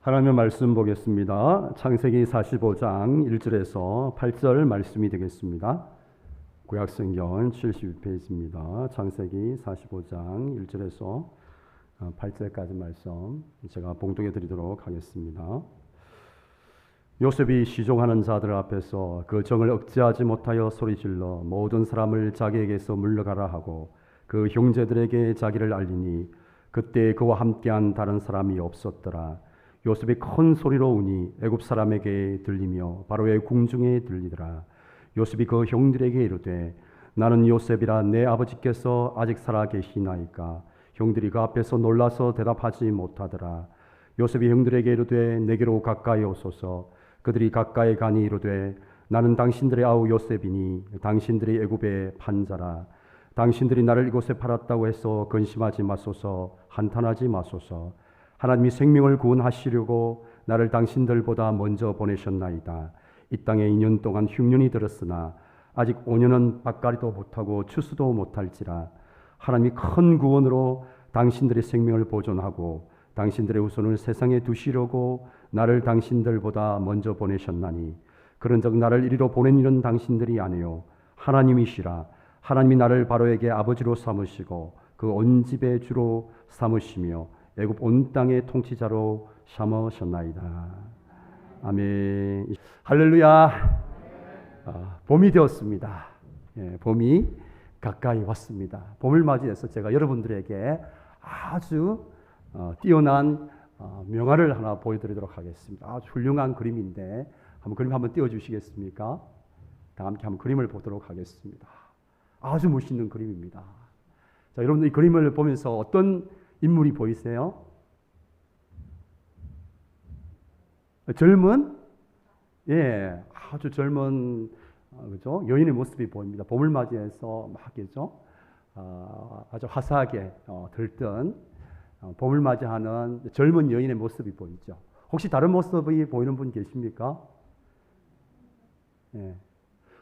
하나님의 말씀 보겠습니다. 창세기 45장 1절에서 8절 말씀이 되겠습니다. 구약성경 72페이지입니다. 창세기 45장 1절에서 8절까지 말씀 제가 봉독해 드리도록 하겠습니다. 요셉이 시종하는 자들 앞에서 그 정을 억제하지 못하여 소리질러 모든 사람을 자기에게서 물러가라 하고 그 형제들에게 자기를 알리니 그때 그와 함께한 다른 사람이 없었더라. 요셉이 큰 소리로 우니 애굽 사람에게 들리며 바로의 궁중에 들리더라. 요셉이 그 형들에게 이르되 나는 요셉이라 내 아버지께서 아직 살아 계시나이까. 형들이 그 앞에서 놀라서 대답하지 못하더라. 요셉이 형들에게 이르되 내게로 가까이 오소서. 그들이 가까이 가니 이르되 나는 당신들의 아우 요셉이니 당신들이 애굽의 판자라. 당신들이 나를 이곳에 팔았다고 해서 근심하지 마소서. 한탄하지 마소서. 하나님이 생명을 구원하시려고 나를 당신들보다 먼저 보내셨나이다. 이 땅에 2년 동안 흉년이 들었으나 아직 5년은 밭갈이도 못하고 추수도 못할지라. 하나님이 큰 구원으로 당신들의 생명을 보존하고 당신들의 후손을 세상에 두시려고 나를 당신들보다 먼저 보내셨나니 그런즉 나를 이리로 보낸 일은 당신들이 아니요 하나님이시라. 하나님이 나를 바로에게 아버지로 삼으시고 그 온 집의 주로 삼으시며 애굽 온 땅의 통치자로 삼으셨나이다. 아멘. 할렐루야. 봄이 되었습니다. 봄이 가까이 왔습니다. 봄을 맞이해서 제가 여러분들에게 아주 뛰어난 명화를 하나 보여드리도록 하겠습니다. 아주 훌륭한 그림인데 그림 한번 띄워주시겠습니까? 다 함께 한번 그림을 보도록 하겠습니다. 아주 멋있는 그림입니다. 자, 여러분들 이 그림을 보면서 어떤 인물이 보이세요? 젊은, 아주 젊은, 그죠? 여인의 모습이 보입니다. 봄을 맞이해서 막, 그죠? 아주 화사하게 들뜬 봄을 맞이하는 젊은 여인의 모습이 보이죠. 혹시 다른 모습이 보이는 분 계십니까?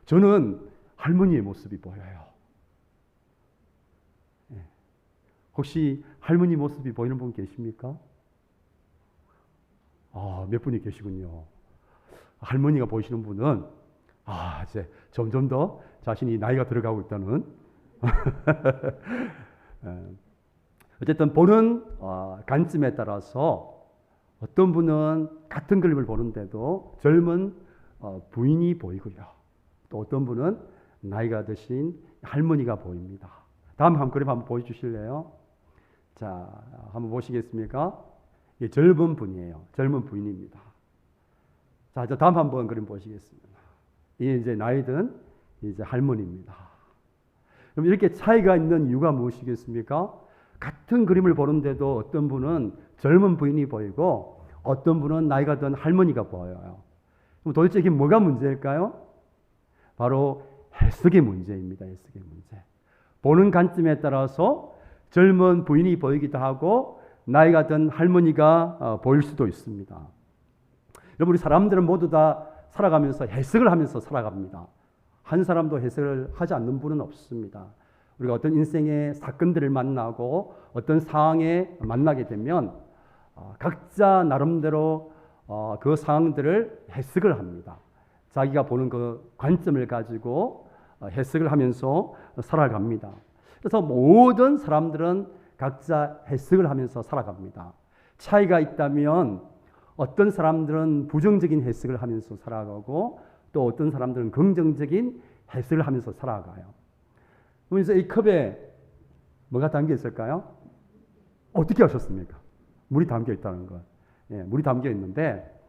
저는 할머니의 모습이 보여요. 혹시 할머니 모습이 보이는 분 계십니까? 몇 분이 계시군요. 할머니가 보이시는 분은 이제 점점 더 자신이 나이가 들어가고 있다는 어쨌든 보는 관점에 따라서 어떤 분은 같은 그림을 보는데도 젊은 부인이 보이고요. 또 어떤 분은 나이가 드신 할머니가 보입니다. 다음 한 그림 한번 보여주실래요? 자, 한번 보시겠습니까? 이게 젊은 분이에요. 젊은 부인입니다. 자, 다음 한번 그림 보시겠습니다. 이게 이제 나이 든 이제 할머니입니다. 그럼 이렇게 차이가 있는 이유가 무엇이겠습니까? 같은 그림을 보는데도 어떤 분은 젊은 부인이 보이고 어떤 분은 나이가 든 할머니가 보여요. 그럼 도대체 이게 뭐가 문제일까요? 바로 해석의 문제입니다. 해석의 문제. 보는 관점에 따라서 젊은 부인이 보이기도 하고 나이가 든 할머니가 보일 수도 있습니다. 여러분, 우리 사람들은 모두 다 살아가면서 해석을 하면서 살아갑니다. 한 사람도 해석을 하지 않는 분은 없습니다. 우리가 어떤 인생의 사건들을 만나고 어떤 상황에 만나게 되면 각자 나름대로 그 상황들을 해석을 합니다. 자기가 보는 그 관점을 가지고 해석을 하면서 살아갑니다. 그래서 모든 사람들은 각자 해석을 하면서 살아갑니다. 차이가 있다면 어떤 사람들은 부정적인 해석을 하면서 살아가고 또 어떤 사람들은 긍정적인 해석을 하면서 살아가요. 그래서 이 컵에 뭐가 담겨 있을까요? 어떻게 하셨습니까? 물이 담겨 있다는 거. 물이 담겨 있는데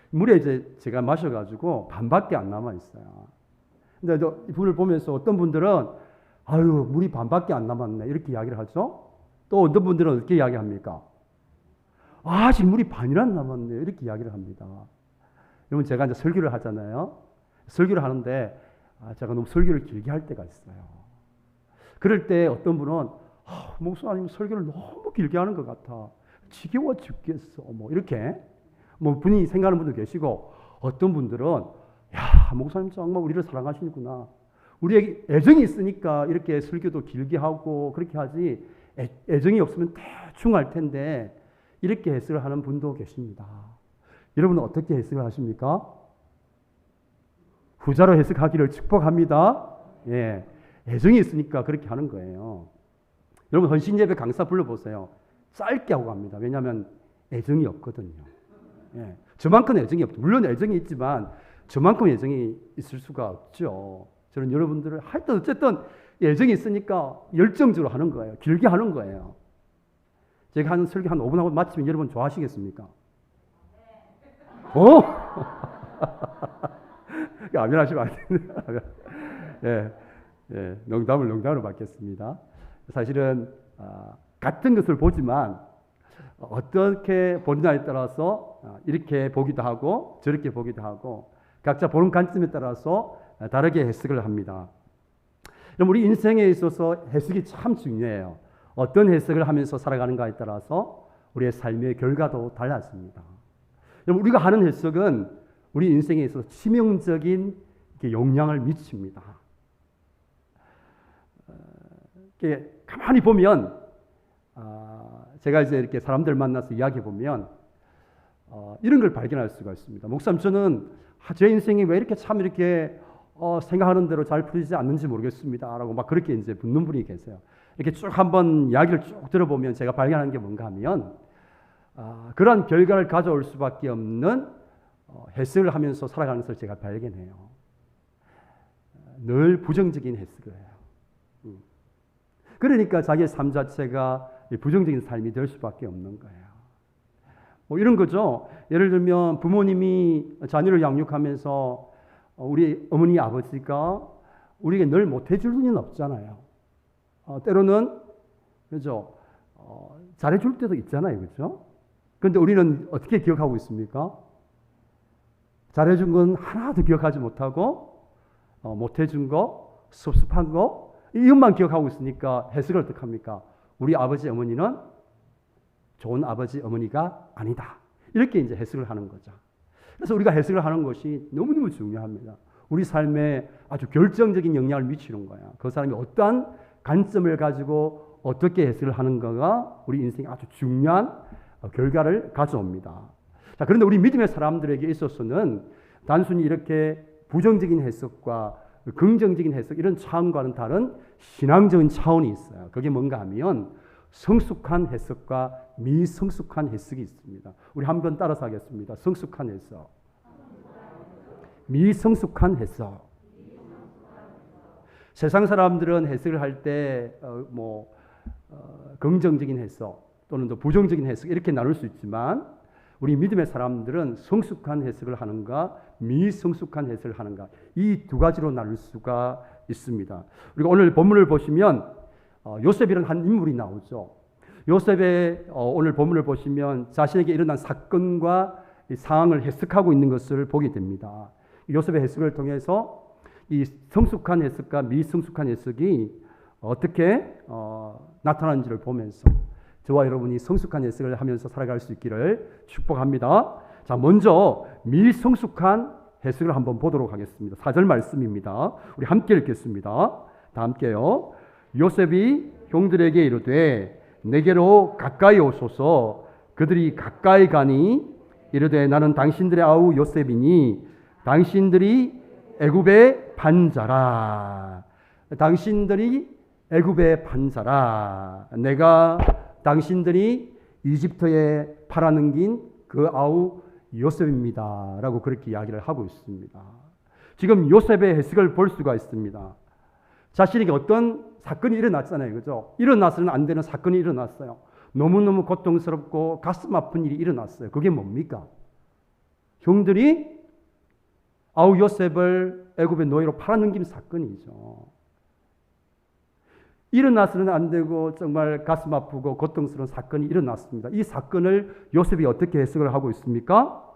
물에 이제 제가 마셔가지고 반밖에 안 남아 있어요. 근데 이 분을 보면서 어떤 분들은 물이 반밖에 안 남았네 이렇게 이야기를 하죠. 또 어떤 분들은 어떻게 이야기합니까? 아직 물이 반이나 남았네 이렇게 이야기를 합니다. 여러분, 제가 이제 설교를 하잖아요. 설교를 하는데 제가 너무 설교를 길게 할 때가 있어요. 그럴 때 어떤 분은 목사님 설교를 너무 길게 하는 것 같아. 지겨워 죽겠어. 이렇게 분이 생각하는 분도 계시고 어떤 분들은 목사님 정말 우리를 사랑하시는구나. 우리에게 애정이 있으니까 이렇게 설교도 길게 하고 그렇게 하지 애정이 없으면 대충 할 텐데 이렇게 해석을 하는 분도 계십니다. 여러분은 어떻게 해석을 하십니까? 후자로 해석하기를 축복합니다. 예, 애정이 있으니까 그렇게 하는 거예요. 여러분 헌신예배 강사 불러보세요. 짧게 하고 갑니다. 왜냐하면 애정이 없거든요. 예, 저만큼 애정이 없죠. 물론 애정이 있지만 저만큼 애정이 있을 수가 없죠. 저는 여러분들을 할 때 어쨌든 애정이 있으니까 열정적으로 하는 거예요. 길게 하는 거예요. 제가 한 설교 한 5분 하고 마치면 여러분 좋아하시겠습니까? 아멘 하시면 안 됩니다. 예, 예, 농담으로 받겠습니다. 사실은 같은 것을 보지만 어떻게 보느냐에 따라서 이렇게 보기도 하고 저렇게 보기도 하고 각자 보는 관점에 따라서 다르게 해석을 합니다. 그럼 우리 인생에 있어서 해석이 참 중요해요. 어떤 해석을 하면서 살아가는가에 따라서 우리의 삶의 결과도 달라집니다. 그럼 우리가 하는 해석은 우리 인생에 있어서 치명적인 영향을 미칩니다. 가만히 보면 제가 이제 이렇게 사람들 만나서 이야기해 보면 이런 걸 발견할 수가 있습니다. 목사님, 저는 제 인생이 왜 이렇게 참 이렇게 생각하는 대로 잘 풀리지 않는지 모르겠습니다라고 막 그렇게 이제 묻는 분이 계세요. 이렇게 쭉 한번 이야기를 쭉 들어보면 제가 발견한 게 뭔가 하면 그러한 결과를 가져올 수밖에 없는 해석을 하면서 살아가는 것을 제가 발견해요. 늘 부정적인 해석을 해요. 그러니까 자기의 삶 자체가 부정적인 삶이 될 수밖에 없는 거예요. 뭐 이런 거죠. 예를 들면 부모님이 자녀를 양육하면서 우리 어머니 아버지가 우리에게 늘 못해줄 리는 없잖아요. 때로는 그죠? 잘해줄 때도 있잖아요, 그렇죠? 그런데 우리는 어떻게 기억하고 있습니까? 잘해준 건 하나도 기억하지 못하고 못해준 거, 섭섭한 거 이것만 기억하고 있으니까 해석을 어떻게 합니까? 우리 아버지 어머니는 좋은 아버지 어머니가 아니다. 이렇게 이제 해석을 하는 거죠. 그래서 우리가 해석을 하는 것이 너무너무 중요합니다. 우리 삶에 아주 결정적인 영향을 미치는 거야. 그 사람이 어떠한 관점을 가지고 어떻게 해석을 하는가가 우리 인생에 아주 중요한 결과를 가져옵니다. 자, 그런데 우리 믿음의 사람들에게 있어서는 단순히 이렇게 부정적인 해석과 긍정적인 해석 이런 차원과는 다른 신앙적인 차원이 있어요. 그게 뭔가 하면 성숙한 해석과 미성숙한 해석이 있습니다. 우리 한번 따라서 하겠습니다. 성숙한 해석, 미성숙한 해석. 세상 사람들은 해석을 할 때 긍정적인 해석 또는 또 부정적인 해석 이렇게 나눌 수 있지만 우리 믿음의 사람들은 성숙한 해석을 하는가 미성숙한 해석을 하는가 이 두 가지로 나눌 수가 있습니다. 우리가 오늘 본문을 보시면 요셉이라는 한 인물이 나오죠. 요셉의 오늘 본문을 보시면 자신에게 일어난 사건과 상황을 해석하고 있는 것을 보게 됩니다. 요셉의 해석을 통해서 이 성숙한 해석과 미성숙한 해석이 어떻게 나타나는지를 보면서 저와 여러분이 성숙한 해석을 하면서 살아갈 수 있기를 축복합니다. 자, 먼저 미성숙한 해석을 한번 보도록 하겠습니다. 4절 말씀입니다. 우리 함께 읽겠습니다. 다 함께요. 요셉이 형들에게 이르되 내게로 가까이 오소서. 그들이 가까이 가니 이르되 나는 당신들의 아우 요셉이니 당신들이 애굽의 반자라. 당신들이 애굽의 반자라. 내가 당신들이 이집트에 팔아넘긴 그 아우 요셉입니다. 라고 그렇게 이야기를 하고 있습니다. 지금 요셉의 해석을 볼 수가 있습니다. 자신에게 어떤 사건이 일어났잖아요. 그죠? 일어나서는 안 되는 사건이 일어났어요. 너무너무 고통스럽고 가슴 아픈 일이 일어났어요. 그게 뭡니까? 형들이 아우 요셉을 애굽의 노예로 팔아넘긴 사건이죠. 일어나서는 안 되고 정말 가슴 아프고 고통스러운 사건이 일어났습니다. 이 사건을 요셉이 어떻게 해석을 하고 있습니까?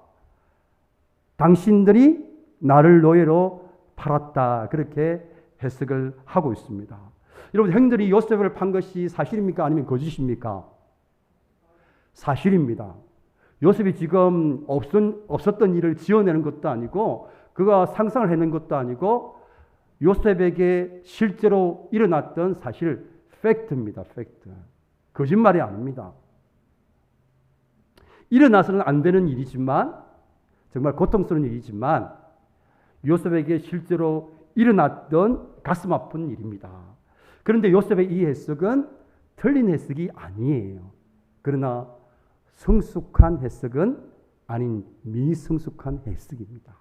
당신들이 나를 노예로 팔았다. 그렇게 해석을 하고 있습니다. 여러분, 형들이 요셉을 판 것이 사실입니까? 아니면 거짓입니까? 사실입니다. 요셉이 지금 없었던 일을 지어내는 것도 아니고 그가 상상을 해낸 것도 아니고 요셉에게 실제로 일어났던 사실 팩트입니다. 팩트. 거짓말이 아닙니다. 일어나서는 안 되는 일이지만 정말 고통스러운 일이지만 요셉에게 실제로 일어났던 가슴 아픈 일입니다. 그런데 요셉의 이 해석은 틀린 해석이 아니에요. 그러나 성숙한 해석은 아닌 미성숙한 해석입니다.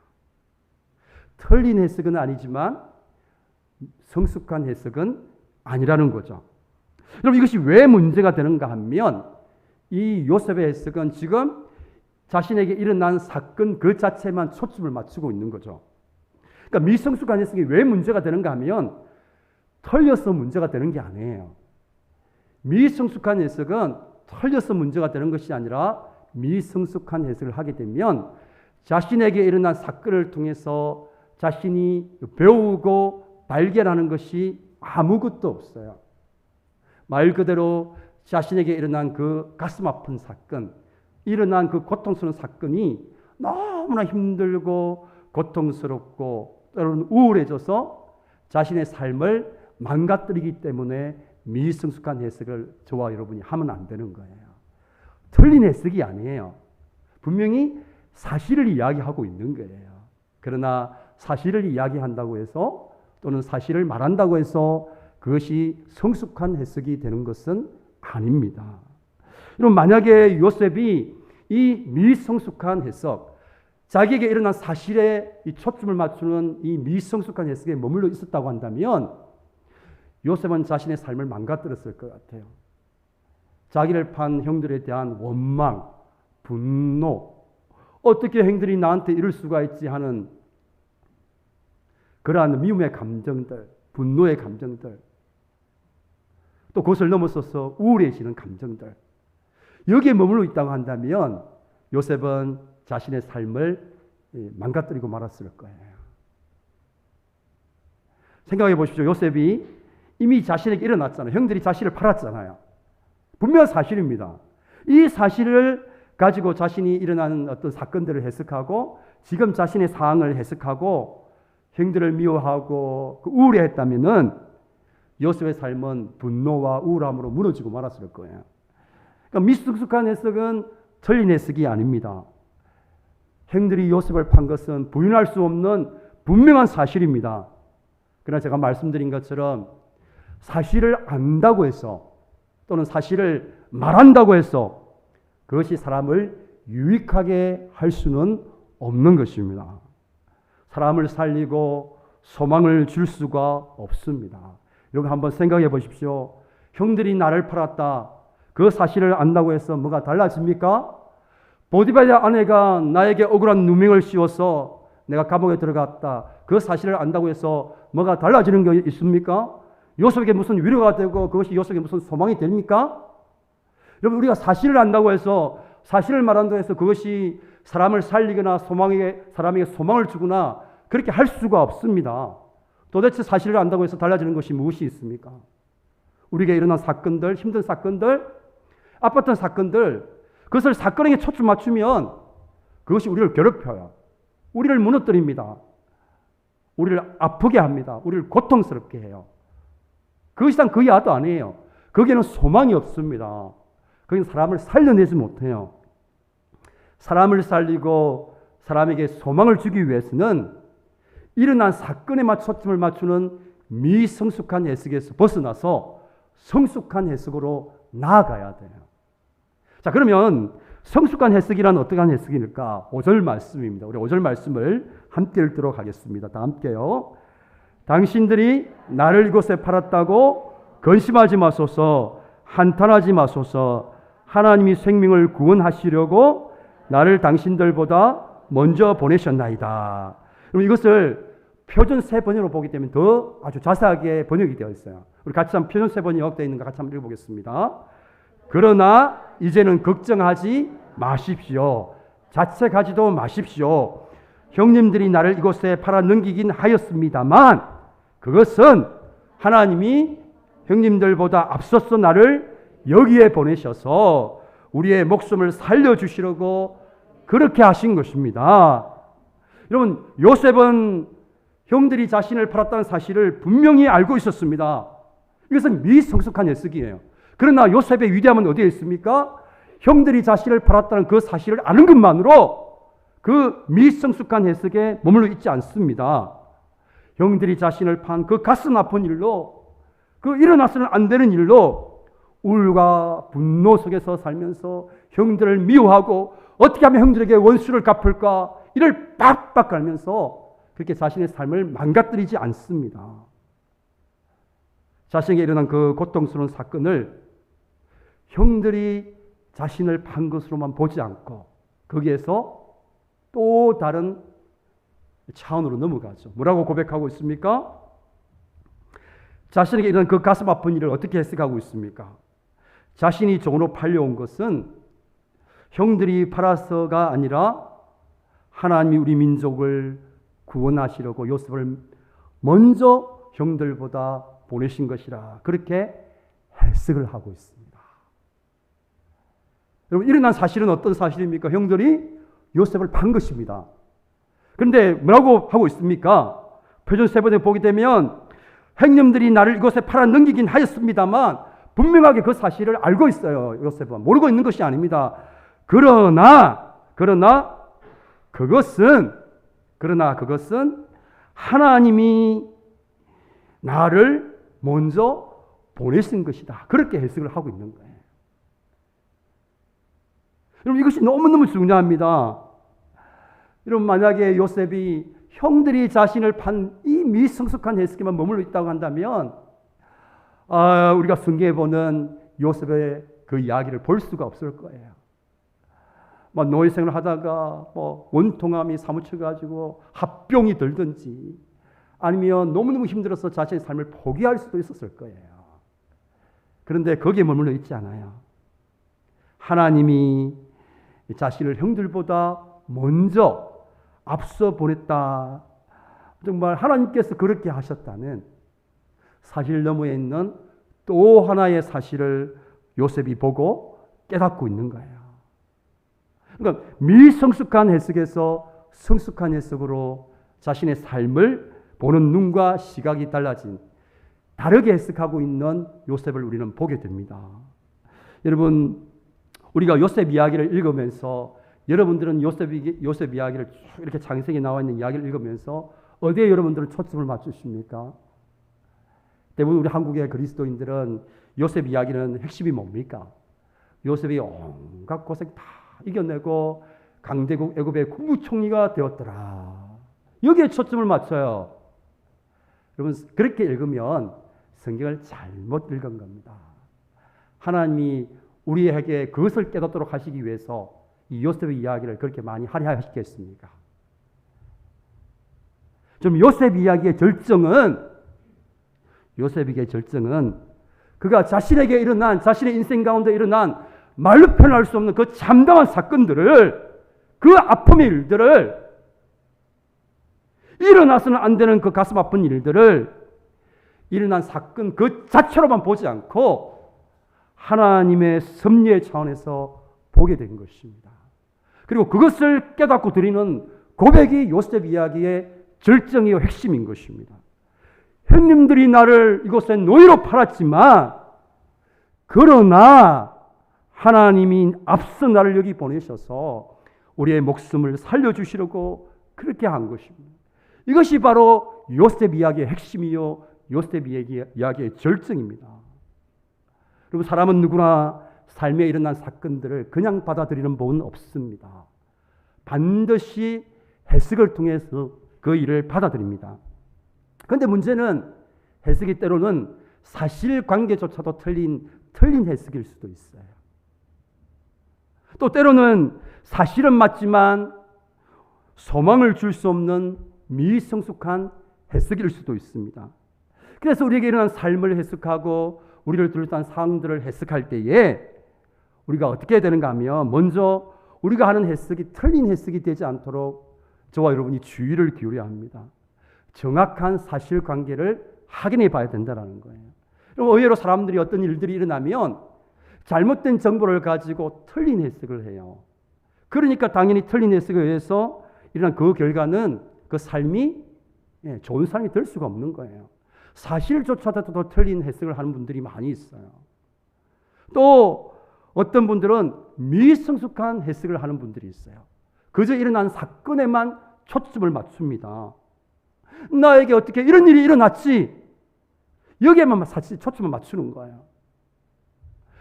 틀린 해석은 아니지만 성숙한 해석은 아니라는 거죠. 여러분, 이것이 왜 문제가 되는가 하면 이 요셉의 해석은 지금 자신에게 일어난 사건 그 자체만 초점을 맞추고 있는 거죠. 그러니까 미성숙한 해석이 왜 문제가 되는가 하면 틀려서 문제가 되는 게 아니에요. 미성숙한 해석은 틀려서 문제가 되는 것이 아니라 미성숙한 해석을 하게 되면 자신에게 일어난 사건을 통해서 자신이 배우고 발견하는 것이 아무것도 없어요. 말 그대로 자신에게 일어난 그 가슴 아픈 사건, 일어난 그 고통스러운 사건이 너무나 힘들고 고통스럽고 때로는 우울해져서 자신의 삶을 망가뜨리기 때문에 미성숙한 해석을 저와 여러분이 하면 안 되는 거예요. 틀린 해석이 아니에요. 분명히 사실을 이야기하고 있는 거예요. 그러나 사실을 이야기한다고 해서 또는 사실을 말한다고 해서 그것이 성숙한 해석이 되는 것은 아닙니다. 여러분, 만약에 요셉이 이 미성숙한 해석, 자기에게 일어난 사실에 이 초점을 맞추는 이 미성숙한 해석에 머물러 있었다고 한다면 요셉은 자신의 삶을 망가뜨렸을 것 같아요. 자기를 판 형들에 대한 원망, 분노, 어떻게 형들이 나한테 이럴 수가 있지 하는 그러한 미움의 감정들, 분노의 감정들, 또 그것을 넘어서서 우울해지는 감정들, 여기에 머물러 있다고 한다면 요셉은 자신의 삶을 망가뜨리고 말았을 거예요. 생각해 보십시오. 요셉이 이미 자신에게 일어났잖아요. 형들이 자신을 팔았잖아요. 분명한 사실입니다. 이 사실을 가지고 자신이 일어나는 어떤 사건들을 해석하고 지금 자신의 상황을 해석하고 형들을 미워하고 우울해했다면은 요셉의 삶은 분노와 우울함으로 무너지고 말았을 거예요. 그러니까 미숙숙한 해석은 틀린 해석이 아닙니다. 형들이 요셉을 판 것은 부인할 수 없는 분명한 사실입니다. 그러나 제가 말씀드린 것처럼 사실을 안다고 해서 또는 사실을 말한다고 해서 그것이 사람을 유익하게 할 수는 없는 것입니다. 사람을 살리고 소망을 줄 수가 없습니다. 여러분 한번 생각해 보십시오. 형들이 나를 팔았다. 그 사실을 안다고 해서 뭐가 달라집니까? 보디발의 아내가 나에게 억울한 누명을 씌워서 내가 감옥에 들어갔다. 그 사실을 안다고 해서 뭐가 달라지는 게 있습니까? 요셉에게 무슨 위로가 되고 그것이 요셉에게 무슨 소망이 됩니까? 여러분, 우리가 사실을 안다고 해서 사실을 말한다고 해서 그것이 사람을 살리거나 사람에게 소망을 주거나 그렇게 할 수가 없습니다. 도대체 사실을 안다고 해서 달라지는 것이 무엇이 있습니까? 우리에게 일어난 사건들, 힘든 사건들, 아팠던 사건들, 그것을 사건에게 초점 맞추면 그것이 우리를 괴롭혀요. 우리를 무너뜨립니다. 우리를 아프게 합니다. 우리를 고통스럽게 해요. 그것이 단 그 야도 아니에요. 거기에는 소망이 없습니다. 거기는 사람을 살려내지 못해요. 사람을 살리고 사람에게 소망을 주기 위해서는 일어난 사건에만 초점을 맞추는 미성숙한 해석에서 벗어나서 성숙한 해석으로 나아가야 돼요. 자, 그러면 성숙한 해석이란 어떠한 해석일까? 5절 말씀입니다. 우리 5절 말씀을 함께 읽도록 하겠습니다. 다 함께요. 당신들이 나를 이곳에 팔았다고 근심하지 마소서, 한탄하지 마소서. 하나님이 생명을 구원하시려고 나를 당신들보다 먼저 보내셨나이다. 그럼 이것을 표준 세 번역으로 보기 때문에 더 아주 자세하게 번역이 되어 있어요. 우리 같이 한번 표준 세 번역 되어 있는 거 같이 한번 읽어보겠습니다. 그러나 이제는 걱정하지 마십시오. 자책하지도 마십시오. 형님들이 나를 이곳에 팔아 넘기긴 하였습니다만 그것은 하나님이 형님들보다 앞서서 나를 여기에 보내셔서 우리의 목숨을 살려주시려고 그렇게 하신 것입니다. 여러분, 요셉은 형들이 자신을 팔았다는 사실을 분명히 알고 있었습니다. 이것은 미성숙한 해석이에요. 그러나 요셉의 위대함은 어디에 있습니까? 형들이 자신을 팔았다는 그 사실을 아는 것만으로 그 미성숙한 해석에 머물러 있지 않습니다. 형들이 자신을 판 그 가슴 아픈 일로, 그 일어나서는 안 되는 일로 우울과 분노 속에서 살면서 형들을 미워하고 어떻게 하면 형들에게 원수를 갚을까 이를 빡빡 갈면서 그렇게 자신의 삶을 망가뜨리지 않습니다. 자신에게 일어난 그 고통스러운 사건을 형들이 자신을 판 것으로만 보지 않고 거기에서 또 다른 차원으로 넘어가죠. 뭐라고 고백하고 있습니까? 자신에게 일어난 그 가슴 아픈 일을 어떻게 해석하고 있습니까? 자신이 종으로 팔려온 것은 형들이 팔아서가 아니라 하나님이 우리 민족을 구원하시려고 요셉을 먼저 형들보다 보내신 것이라 그렇게 해석을 하고 있습니다. 여러분, 일어난 사실은 어떤 사실입니까? 형들이 요셉을 판 것입니다. 그런데 뭐라고 하고 있습니까? 표준 세 번에 보게 되면 행님들이 나를 이곳에 팔아 넘기긴 하였습니다만 분명하게 그 사실을 알고 있어요. 요셉은 모르고 있는 것이 아닙니다. 그러나 그것은 하나님이 나를 먼저 보내신 것이다. 그렇게 해석을 하고 있는 거예요. 여러분, 이것이 너무너무 중요합니다. 여러분, 만약에 요셉이 형들이 자신을 판 이 미성숙한 해석에만 머물러 있다고 한다면 우리가 성경에 보는 요셉의 그 이야기를 볼 수가 없을 거예요. 막 노예생을 하다가 뭐 원통함이 사무쳐가지고 합병이 들든지 아니면 너무너무 힘들어서 자신의 삶을 포기할 수도 있었을 거예요. 그런데 거기에 머물러 있지 않아요. 하나님이 자신을 형들보다 먼저 앞서 보냈다. 정말 하나님께서 그렇게 하셨다는 사실 너머에 있는 또 하나의 사실을 요셉이 보고 깨닫고 있는 거예요. 그러니까 미성숙한 해석에서 성숙한 해석으로 자신의 삶을 보는 눈과 시각이 달라진 다르게 해석하고 있는 요셉을 우리는 보게 됩니다. 여러분, 우리가 요셉 이야기를 읽으면서 여러분들은 요셉 이야기를 이렇게 창세기에 나와 있는 이야기를 읽으면서 어디에 여러분들은 초점을 맞추십니까? 대부분 우리 한국의 그리스도인들은 요셉 이야기는 핵심이 뭡니까? 요셉이 온갖 고생 다 이겨내고 강대국 애굽의 국무총리가 되었더라. 여기에 초점을 맞춰요. 여러분, 그렇게 읽으면 성경을 잘못 읽은 겁니다. 하나님이 우리에게 그것을 깨닫도록 하시기 위해서 이 요셉의 이야기를 그렇게 많이 하셨겠습니까? 좀 요셉 이야기의 절정은 그가 자신에게 일어난, 자신의 인생 가운데 일어난 말로 표현할 수 없는 그 참담한 사건들을, 그 아픔의 일들을, 일어나서는 안 되는 그 가슴 아픈 일들을 일어난 사건 그 자체로만 보지 않고 하나님의 섭리의 차원에서 보게 된 것입니다. 그리고 그것을 깨닫고 드리는 고백이 요셉 이야기의 절정이요 핵심인 것입니다. 형님들이 나를 이곳에 노예로 팔았지만 그러나 하나님이 앞서 나를 여기 보내셔서 우리의 목숨을 살려주시려고 그렇게 한 것입니다. 이것이 바로 요셉 이야기의 핵심이요 요셉 이야기의 절정입니다. 그리고 사람은 누구나 삶에 일어난 사건들을 그냥 받아들이는 법은 없습니다. 반드시 해석을 통해서 그 일을 받아들입니다. 그런데 문제는 해석이 때로는 사실관계조차도 틀린 해석일 수도 있어요. 또 때로는 사실은 맞지만 소망을 줄 수 없는 미성숙한 해석일 수도 있습니다. 그래서 우리에게 일어난 삶을 해석하고 우리를 둘러싼 상황들을 해석할 때에 우리가 어떻게 해야 되는가 하면 먼저 우리가 하는 해석이 틀린 해석이 되지 않도록 저와 여러분이 주의를 기울여야 합니다. 정확한 사실관계를 확인해 봐야 된다는 거예요. 의외로 사람들이 어떤 일들이 일어나면 잘못된 정보를 가지고 틀린 해석을 해요. 그러니까 당연히 틀린 해석에 의해서 일어난 그 결과는 그 삶이 좋은 삶이 될 수가 없는 거예요. 사실조차도 틀린 해석을 하는 분들이 많이 있어요. 또 어떤 분들은 미성숙한 해석을 하는 분들이 있어요. 그저 일어난 사건에만 초점을 맞춥니다. 나에게 어떻게 이런 일이 일어났지? 여기에만 사실 초점을 맞추는 거예요.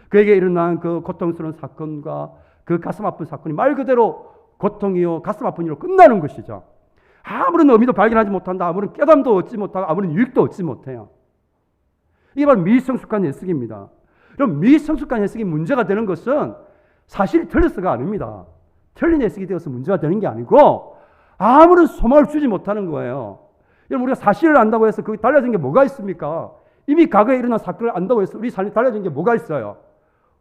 그에게 일어난 그 고통스러운 사건과 그 가슴 아픈 사건이 말 그대로 고통이요 가슴 아픈 일로 끝나는 것이죠. 아무런 의미도 발견하지 못한다. 아무런 깨달음도 얻지 못하고 아무런 유익도 얻지 못해요. 이게 바로 미성숙한 해석입니다. 그럼 미성숙한 해석이 문제가 되는 것은 사실이 틀려서가 아닙니다. 틀린 해석이 되어서 문제가 되는 게 아니고 아무런 소망을 주지 못하는 거예요. 여러분, 우리가 사실을 안다고 해서 그게 달라진 게 뭐가 있습니까? 이미 과거에 일어난 사건을 안다고 해서 우리 삶이 달라진 게 뭐가 있어요?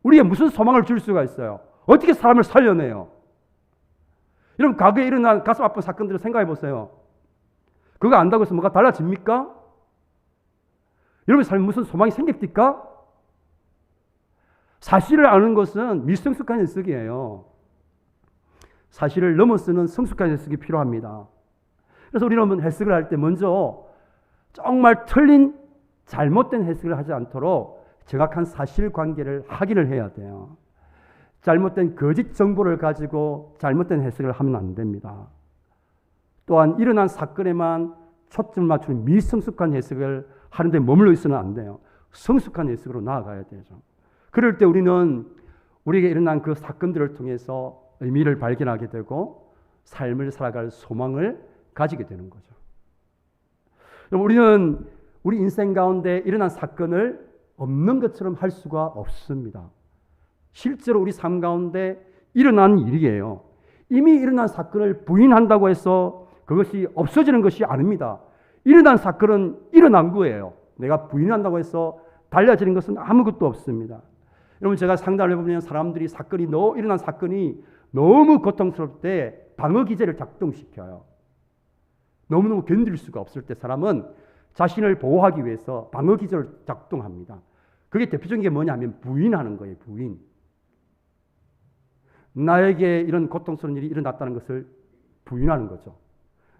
우리에게 무슨 소망을 줄 수가 있어요? 어떻게 사람을 살려내요? 여러분, 과거에 일어난 가슴 아픈 사건들을 생각해 보세요. 그거 안다고 해서 뭐가 달라집니까? 여러분 삶에 무슨 소망이 생깁니까? 사실을 아는 것은 미성숙한 해석이에요. 사실을 넘어서는 성숙한 해석이 필요합니다. 그래서 우리는 해석을 할 때 먼저 정말 틀린 잘못된 해석을 하지 않도록 정확한 사실관계를 확인을 해야 돼요. 잘못된 거짓 정보를 가지고 잘못된 해석을 하면 안 됩니다. 또한 일어난 사건에만 초점을 맞추는 미성숙한 해석을 하는데 머물러 있어는 안 돼요. 성숙한 해석으로 나아가야 되죠. 그럴 때 우리는 우리에게 일어난 그 사건들을 통해서 의미를 발견하게 되고 삶을 살아갈 소망을 가지게 되는 거죠. 우리는 우리 인생 가운데 일어난 사건을 없는 것처럼 할 수가 없습니다. 실제로 우리 삶 가운데 일어난 일이에요. 이미 일어난 사건을 부인한다고 해서 그것이 없어지는 것이 아닙니다. 일어난 사건은 일어난 거예요. 내가 부인한다고 해서 달라지는 것은 아무것도 없습니다. 여러분, 제가 상담을 해보면 사람들이 일어난 사건이 너무 고통스러울 때 방어 기제를 작동시켜요. 너무너무 견딜 수가 없을 때 사람은 자신을 보호하기 위해서 방어 기제를 작동합니다. 그게 대표적인 게 뭐냐면 부인하는 거예요. 부인. 나에게 이런 고통스러운 일이 일어났다는 것을 부인하는 거죠.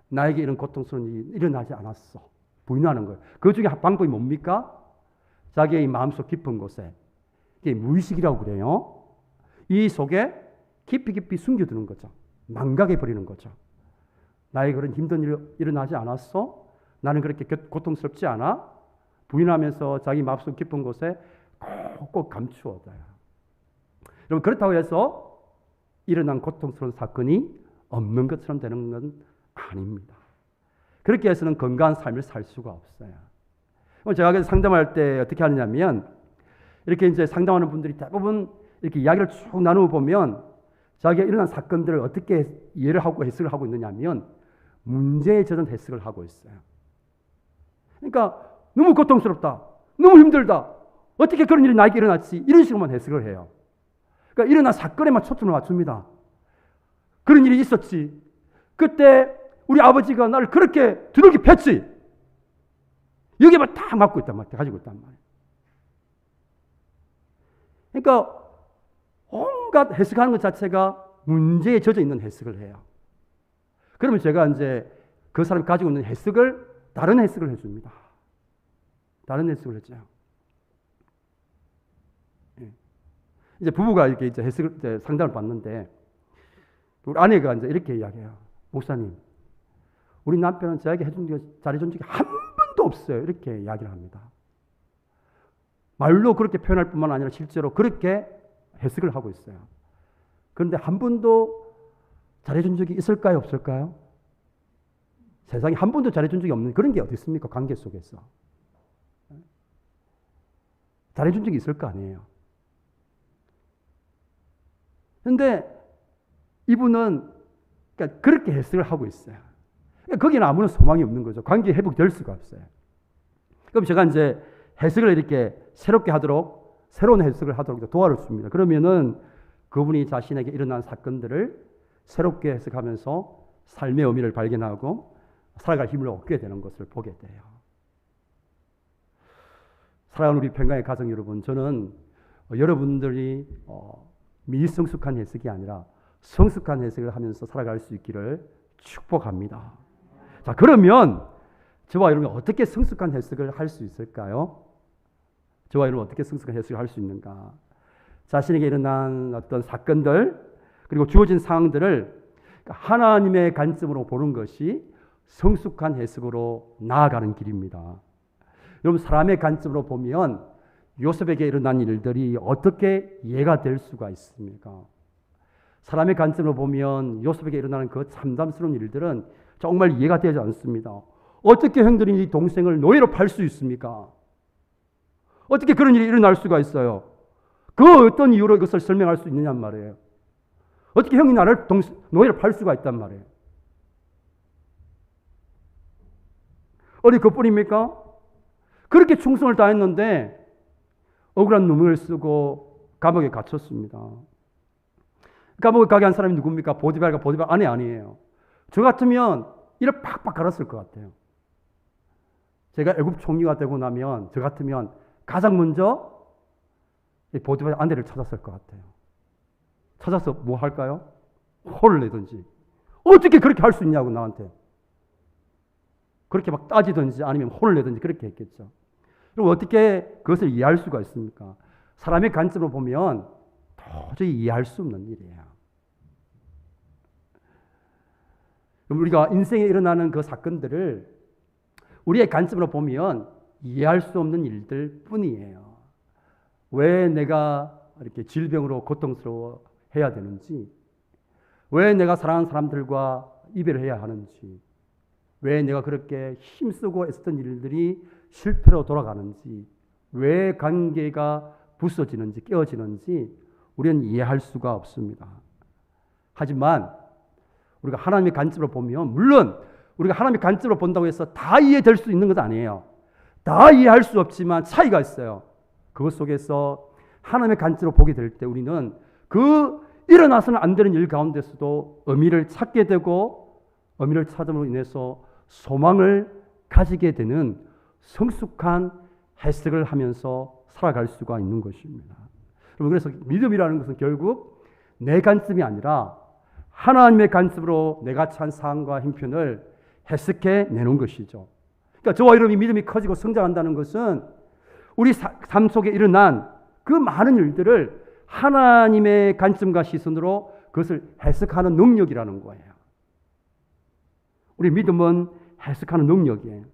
나에게 이런 고통스러운 일이 일어나지 않았어. 부인하는 거예요. 그 중에 방법이 뭡니까? 자기의 마음속 깊은 곳에, 이게 무의식이라고 그래요. 이 속에 깊이 숨겨두는 거죠. 망각해 버리는 거죠. 나에게 그런 힘든 일이 일어나지 않았어? 나는 그렇게 고통스럽지 않아? 부인하면서 자기 마음속 깊은 곳에 꼭 감추어둬요. 여러분, 그렇다고 해서 일어난 고통스러운 사건이 없는 것처럼 되는 건 아닙니다. 그렇게 해서는 건강한 삶을 살 수가 없어요. 제가 상담할 때 어떻게 하느냐면, 이렇게 이제 상담하는 분들이 대부분 이렇게 이야기를 쭉 나누어 보면 자기가 일어난 사건들을 어떻게 이해를 하고 해석을 하고 있느냐면 문제에 젖은 해석을 하고 있어요. 그러니까 너무 고통스럽다, 너무 힘들다, 어떻게 그런 일이 나에게 일어났지, 이런 식으로만 해석을 해요. 그러니까 일어난 사건에만 초점을 맞춥니다. 그런 일이 있었지, 그때 우리 아버지가 나를 그렇게 두들겨 팼지, 여기에만 다 갖고 있단 말이에요. 가지고 있단 말이에요. 그러니까 온갖 해석하는 것 자체가 문제에 젖어 있는 해석을 해요. 그러면 제가 이제 그 사람이 가지고 있는 해석을 다른 해석을 해줍니다. 다른 해석을 했죠. 이제 부부가 이렇게 이제 해석을 이제 상담을 받는데 우리 아내가 이제 이렇게 이야기해요. 목사님, 우리 남편은 저에게 잘해준 적이 한 번도 없어요. 이렇게 이야기를 합니다. 말로 그렇게 표현할 뿐만 아니라 실제로 그렇게 해석을 하고 있어요. 그런데 한 번도 잘해준 적이 있을까요? 없을까요? 세상에 한 번도 잘해준 적이 없는 그런 게 어디 있습니까? 관계 속에서. 잘해준 적이 있을 거 아니에요. 그런데 이분은 그러니까 그렇게 해석을 하고 있어요. 그러니까 거기는 아무런 소망이 없는 거죠. 관계 회복될 수가 없어요. 그럼 제가 이제 해석을 이렇게 새롭게 하도록, 새로운 해석을 하도록 도와를 줍니다. 그러면은 그분이 자신에게 일어난 사건들을 새롭게 해석하면서 삶의 의미를 발견하고 살아갈 힘을 얻게 되는 것을 보게 돼요. 사랑하는 우리 평강의 가정 여러분, 저는 여러분들이 미성숙한 해석이 아니라 성숙한 해석을 하면서 살아갈 수 있기를 축복합니다. 자, 그러면 저와 여러분이 어떻게 성숙한 해석을 할 수 있을까요? 저와 여러분 어떻게 성숙한 해석을 할 수 있는가? 자신에게 일어난 어떤 사건들 그리고 주어진 상황들을 그러니까 하나님의 관점으로 보는 것이 성숙한 해석으로 나아가는 길입니다. 여러분, 사람의 관점으로 보면 요셉에게 일어난 일들이 어떻게 이해가 될 수가 있습니까? 사람의 관점으로 보면 요셉에게 일어나는 그 참담스러운 일들은 정말 이해가 되지 않습니다. 어떻게 형들이 이 동생을 노예로 팔 수 있습니까? 어떻게 그런 일이 일어날 수가 있어요? 그 어떤 이유로 이것을 설명할 수 있느냐 말이에요. 어떻게 형이 나를 노예로 팔 수가 있단 말이에요. 어디 그뿐입니까? 그렇게 충성을 다했는데 억울한 누명을 쓰고 감옥에 갇혔습니다. 감옥에 가게 한 사람이 누굽니까? 보디발과 보디발 아내 아니에요. 저 같으면 이를 팍팍 갈았을 것 같아요. 제가 애굽 총리가 되고 나면 저 같으면 가장 먼저 보디발 아내를 찾았을 것 같아요. 찾아서 뭐 할까요? 혼을 내든지. 어떻게 그렇게 할 수 있냐고 나한테. 그렇게 막 따지든지 아니면 혼을 내든지 그렇게 했겠죠. 그럼 어떻게 그것을 이해할 수가 있습니까? 사람의 관점으로 보면 도저히 이해할 수 없는 일이에요. 그럼 우리가 인생에 일어나는 그 사건들을 우리의 관점으로 보면 이해할 수 없는 일들 뿐이에요. 왜 내가 이렇게 질병으로 고통스러워 해야 되는지, 왜 내가 사랑하는 사람들과 이별해야 하는지, 왜 내가 그렇게 힘쓰고 애쓰던 일들이 실패로 돌아가는지, 왜 관계가 부서지는지 깨어지는지 우리는 이해할 수가 없습니다. 하지만 우리가 하나님의 관점으로 보면, 물론 우리가 하나님의 관점으로 본다고 해서 다 이해될 수 있는 것 아니에요. 다 이해할 수 없지만 차이가 있어요. 그것 속에서 하나님의 관점으로 보게 될 때 우리는 그 일어나서는 안 되는 일 가운데서도 의미를 찾게 되고, 의미를 찾음으로 인해서 소망을 가지게 되는 성숙한 해석을 하면서 살아갈 수가 있는 것입니다. 그래서 믿음이라는 것은 결국 내 관점이 아니라 하나님의 관점으로 내가 처한 상황과 형편을 해석해 내는 것이죠. 그러니까 저와 여러분이 믿음이 커지고 성장한다는 것은 우리 삶 속에 일어난 그 많은 일들을 하나님의 관점과 시선으로 그것을 해석하는 능력이라는 거예요. 우리 믿음은 해석하는 능력이에요.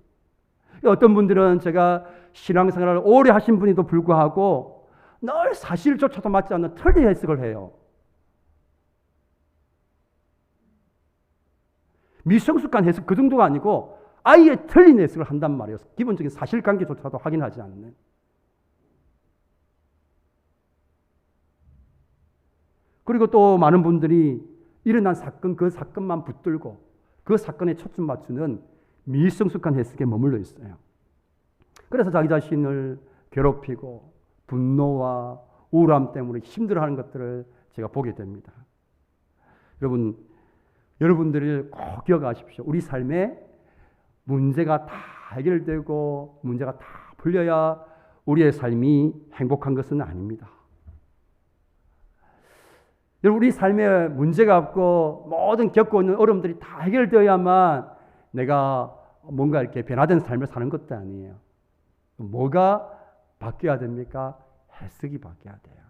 어떤 분들은 제가 신앙생활을 오래 하신 분에도 불구하고 늘 사실조차도 맞지 않는 틀린 해석을 해요. 미성숙한 해석 그 정도가 아니고 아예 틀린 해석을 한단 말이에요. 기본적인 사실관계조차도 확인하지 않는. 그리고 또 많은 분들이 일어난 사건, 그 사건만 붙들고 그 사건에 초점 맞추는 미성숙한 해석에 머물러 있어요. 그래서 자기 자신을 괴롭히고 분노와 우울함 때문에 힘들어하는 것들을 제가 보게 됩니다. 여러분들이 꼭 기억하십시오. 우리 삶에 문제가 다 해결되고 문제가 다 풀려야 우리의 삶이 행복한 것은 아닙니다. 여러분, 우리 삶에 문제가 없고 모든 겪고 있는 어려움들이 다 해결되어야만 내가 뭔가 이렇게 변화된 삶을 사는 것도 아니에요. 뭐가 바뀌어야 됩니까? 해석이 바뀌어야 돼요.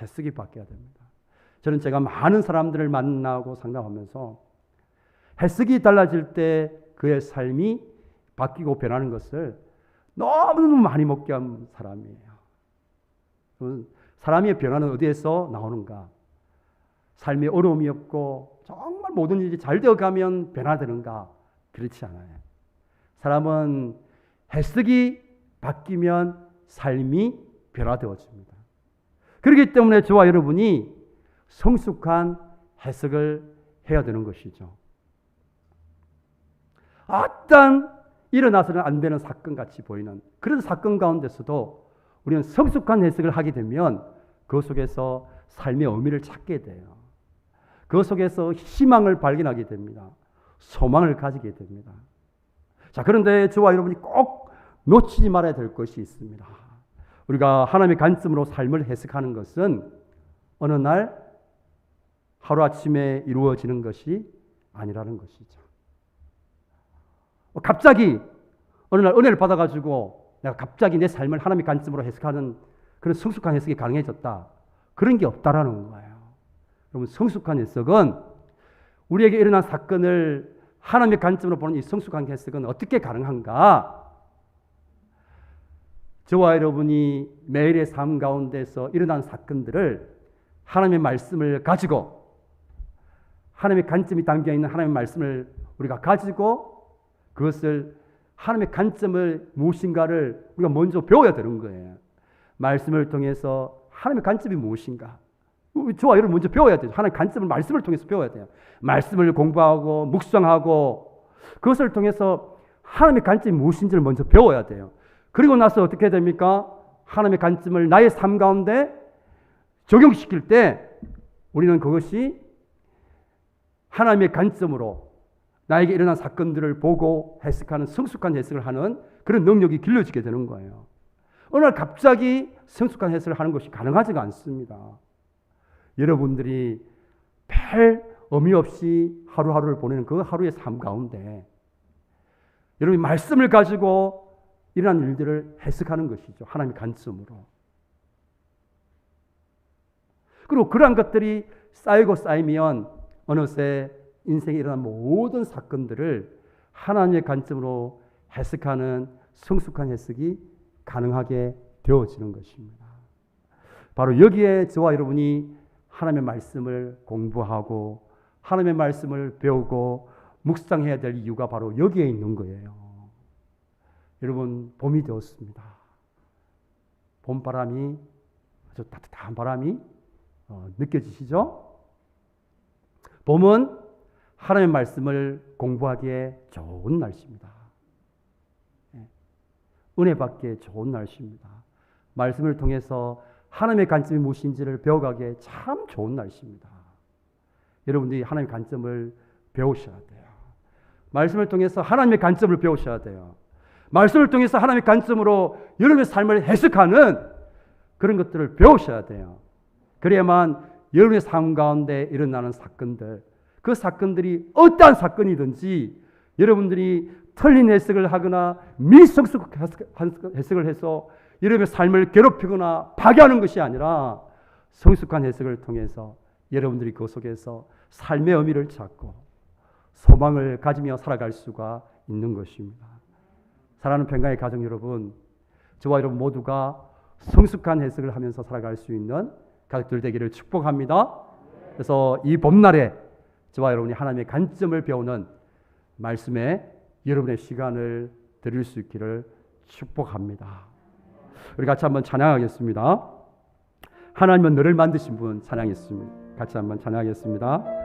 해석이 바뀌어야 됩니다. 저는 제가 많은 사람들을 만나고 상담하면서 해석이 달라질 때 그의 삶이 바뀌고 변하는 것을 너무너무 많이 목격한 사람이에요. 사람의 변화는 어디에서 나오는가? 삶에 어려움이 없고 정말 모든 일이 잘 되어가면 변화되는가? 그렇지 않아요. 사람은 해석이 바뀌면 삶이 변화되어집니다. 그렇기 때문에 저와 여러분이 성숙한 해석을 해야 되는 것이죠. 어떤 일어나서는 안 되는 사건같이 보이는 그런 사건 가운데서도 우리는 성숙한 해석을 하게 되면 그 속에서 삶의 의미를 찾게 돼요. 그 속에서 희망을 발견하게 됩니다. 소망을 가지게 됩니다. 자, 그런데 저와 여러분이 꼭 놓치지 말아야 될 것이 있습니다. 우리가 하나님의 관점으로 삶을 해석하는 것은 어느 날 하루아침에 이루어지는 것이 아니라는 것이죠. 갑자기 어느 날 은혜를 받아가지고 내가 갑자기 내 삶을 하나님의 관점으로 해석하는 그런 성숙한 해석이 가능해졌다. 그런 게 없다라는 거예요. 여러분, 성숙한 해석은 우리에게 일어난 사건을 하나님의 관점으로 보는 이 성숙한 해석은 어떻게 가능한가? 저와 여러분이 매일의 삶 가운데서 일어난 사건들을 하나님의 말씀을 가지고, 하나님의 관점이 담겨있는 하나님의 말씀을 우리가 가지고 그것을 하나님의 관점을 무엇인가를 우리가 먼저 배워야 되는 거예요. 말씀을 통해서 하나님의 관점이 무엇인가? 저와 여러분 먼저 배워야 돼요. 하나님의 관점을 말씀을 통해서 배워야 돼요. 말씀을 공부하고 묵상하고 그것을 통해서 하나님의 관점이 무엇인지를 먼저 배워야 돼요. 그리고 나서 어떻게 됩니까? 하나님의 관점을 나의 삶 가운데 적용시킬 때 우리는 그것이 하나님의 관점으로 나에게 일어난 사건들을 보고 해석하는 성숙한 해석을 하는 그런 능력이 길러지게 되는 거예요. 어느 날 갑자기 성숙한 해석을 하는 것이 가능하지가 않습니다. 여러분들이 별 의미 없이 하루하루를 보내는 그 하루의 삶 가운데 여러분이 말씀을 가지고 일어난 일들을 해석하는 것이죠. 하나님의 관점으로. 그리고 그러한 것들이 쌓이고 쌓이면 어느새 인생에 일어난 모든 사건들을 하나님의 관점으로 해석하는 성숙한 해석이 가능하게 되어지는 것입니다. 바로 여기에 저와 여러분이 하나님의 말씀을 공부하고 하나님의 말씀을 배우고 묵상해야 될 이유가 바로 여기에 있는 거예요. 여러분, 봄이 되었습니다. 봄바람이, 아주 따뜻한 바람이 느껴지시죠? 봄은 하나님의 말씀을 공부하기에 좋은 날씨입니다. 은혜 받기에 좋은 날씨입니다. 말씀을 통해서 하나님의 관점이 무엇인지를 배워가기에 참 좋은 날씨입니다. 여러분들이 하나님의 관점을 배우셔야 돼요. 말씀을 통해서 하나님의 관점을 배우셔야 돼요. 말씀을 통해서 하나님의 관점으로 여러분의 삶을 해석하는 그런 것들을 배우셔야 돼요. 그래야만 여러분의 삶 가운데 일어나는 사건들, 그 사건들이 어떠한 사건이든지 여러분들이 틀린 해석을 하거나 미성숙한 해석을 해서 여러분의 삶을 괴롭히거나 파괴하는 것이 아니라 성숙한 해석을 통해서 여러분들이 그 속에서 삶의 의미를 찾고 소망을 가지며 살아갈 수가 있는 것입니다. 사랑하는 평강의 가정 여러분, 저와 여러분 모두가 성숙한 해석을 하면서 살아갈 수 있는 가족들 되기를 축복합니다. 그래서 이 봄날에 저와 여러분이 하나님의 관점을 배우는 말씀에 여러분의 시간을 드릴 수 있기를 축복합니다. 우리 같이 한번 찬양하겠습니다. 하나님은 너를 만드신 분 찬양했습니다. 같이 한번 찬양하겠습니다.